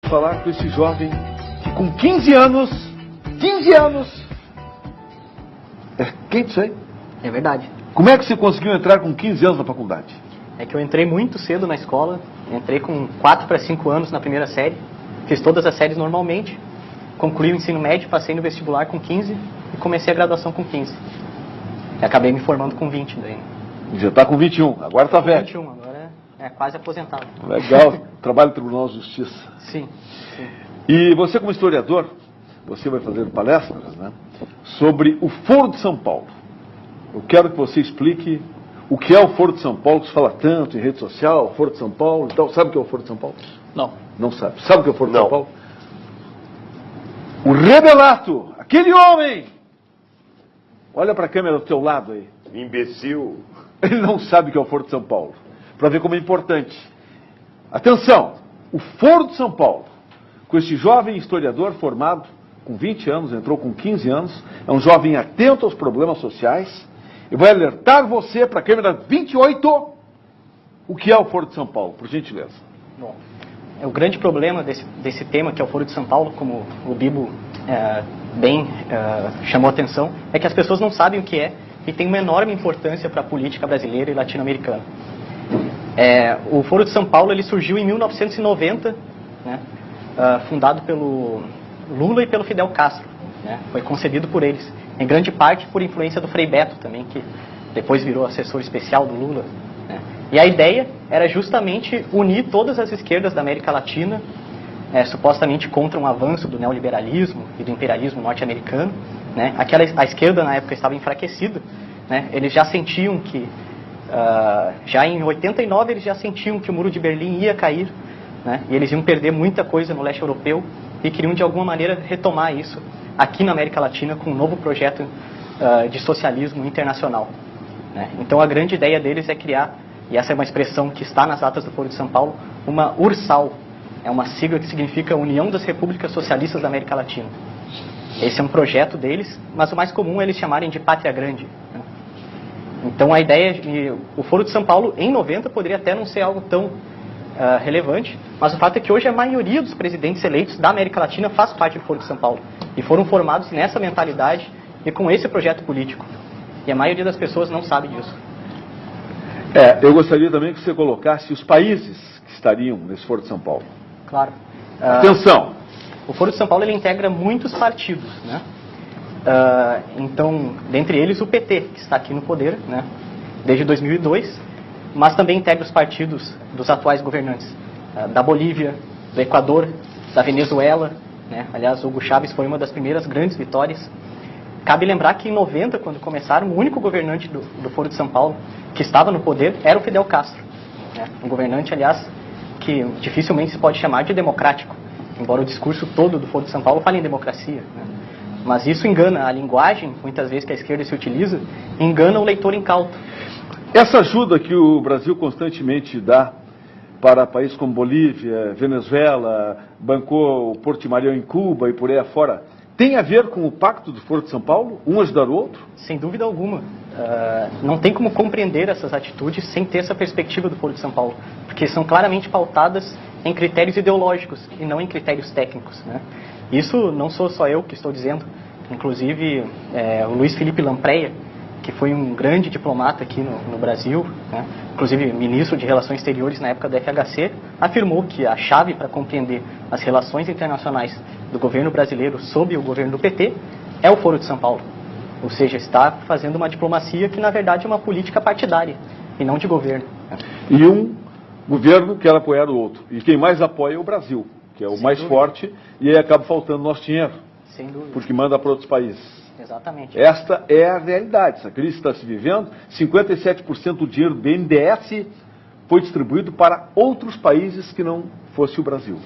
falar com esse jovem que com 15 anos... É quente isso aí? É verdade. Como é que você conseguiu entrar com 15 anos na faculdade? É que eu entrei muito cedo na escola, entrei com 4 para 5 anos na primeira série, fiz todas as séries normalmente, concluí o ensino médio, passei no vestibular com 15 e comecei a graduação com 15. E acabei me formando com 20 daí. Já está com 21, agora está velho. 21, agora é quase aposentado. Legal, trabalho no Tribunal de Justiça. Sim, sim. E você como historiador, você vai fazer palestras, né, sobre o Foro de São Paulo. Eu quero que você explique o que é o Foro de São Paulo, que se fala tanto em rede social, Foro de São Paulo e tal. Sabe o que é o Foro de São Paulo? Não. Não sabe. Sabe o que é o Foro de São Paulo? O Rebelato, aquele homem! Olha para a câmera do teu lado aí. Imbecil. Ele não sabe o que é o Foro de São Paulo. Para ver como é importante. Atenção! O Foro de São Paulo, com esse jovem historiador formado com 20 anos, entrou com 15 anos, é um jovem atento aos problemas sociais, e vai alertar você para a câmera 28 o que é o Foro de São Paulo, por gentileza. Bom, o grande problema desse tema, que é o Foro de São Paulo, como o Bibo chamou a atenção, é que as pessoas não sabem o que é e tem uma enorme importância para a política brasileira e latino-americana. O Foro de São Paulo ele surgiu em 1990, né, fundado pelo Lula e pelo Fidel Castro, né, foi concebido por eles, em grande parte por influência do Frei Beto também, que depois virou assessor especial do Lula, né. E a ideia era justamente unir todas as esquerdas da América Latina, supostamente contra um avanço do neoliberalismo e do imperialismo norte-americano, né. A esquerda na época estava enfraquecida, né. Eles já sentiam que, já em 89 eles já sentiam que o Muro de Berlim ia cair, né, e eles iam perder muita coisa no leste europeu e queriam de alguma maneira retomar isso aqui na América Latina com um novo projeto de socialismo internacional, né. Então a grande ideia deles é criar, e essa é uma expressão que está nas atas do Foro de São Paulo, uma URSAL, é uma sigla que significa União das Repúblicas Socialistas da América Latina. Esse é um projeto deles, mas o mais comum é eles chamarem de Pátria Grande, né. Então a ideia, o Foro de São Paulo em 90 poderia até não ser algo tão relevante, mas o fato é que hoje a maioria dos presidentes eleitos da América Latina faz parte do Foro de São Paulo e foram formados nessa mentalidade e com esse projeto político. E a maioria das pessoas não sabe disso. Eu gostaria também que você colocasse os países que estariam nesse Foro de São Paulo. Claro. Atenção! O Foro de São Paulo ele integra muitos partidos, né? Então, dentre eles o PT, que está aqui no poder, né, desde 2002, mas também integra os partidos dos atuais governantes, da Bolívia, do Equador, da Venezuela, né? Aliás, Hugo Chávez foi uma das primeiras grandes vitórias. Cabe lembrar que em 90, quando começaram, o único governante do Foro de São Paulo que estava no poder era o Fidel Castro, né? Um governante, aliás, que dificilmente se pode chamar de democrático, embora o discurso todo do Foro de São Paulo fale em democracia, né? Mas isso engana, a linguagem, muitas vezes que a esquerda se utiliza, engana o leitor incauto. Essa ajuda que o Brasil constantemente dá para países como Bolívia, Venezuela, bancou o Portimarião em Cuba e por aí afora, tem a ver com o pacto do Foro de São Paulo? Um ajudar o outro? Sem dúvida alguma. Não tem como compreender essas atitudes sem ter essa perspectiva do Foro de São Paulo, porque são claramente pautadas em critérios ideológicos e não em critérios técnicos, né? Isso não sou só eu que estou dizendo, inclusive o Luiz Felipe Lampreia, que foi um grande diplomata aqui no Brasil, né, inclusive ministro de Relações Exteriores na época da FHC, afirmou que a chave para compreender as relações internacionais do governo brasileiro sob o governo do PT é o Foro de São Paulo. Ou seja, está fazendo uma diplomacia que na verdade é uma política partidária e não de governo. E um governo quer apoiar o outro. E quem mais apoia é o Brasil, que é o mais forte, e aí acaba faltando nosso dinheiro. Sem dúvida. Porque manda para outros países. Exatamente. Esta é a realidade. Essa crise está se vivendo. 57% do dinheiro do BNDES foi distribuído para outros países que não fosse o Brasil.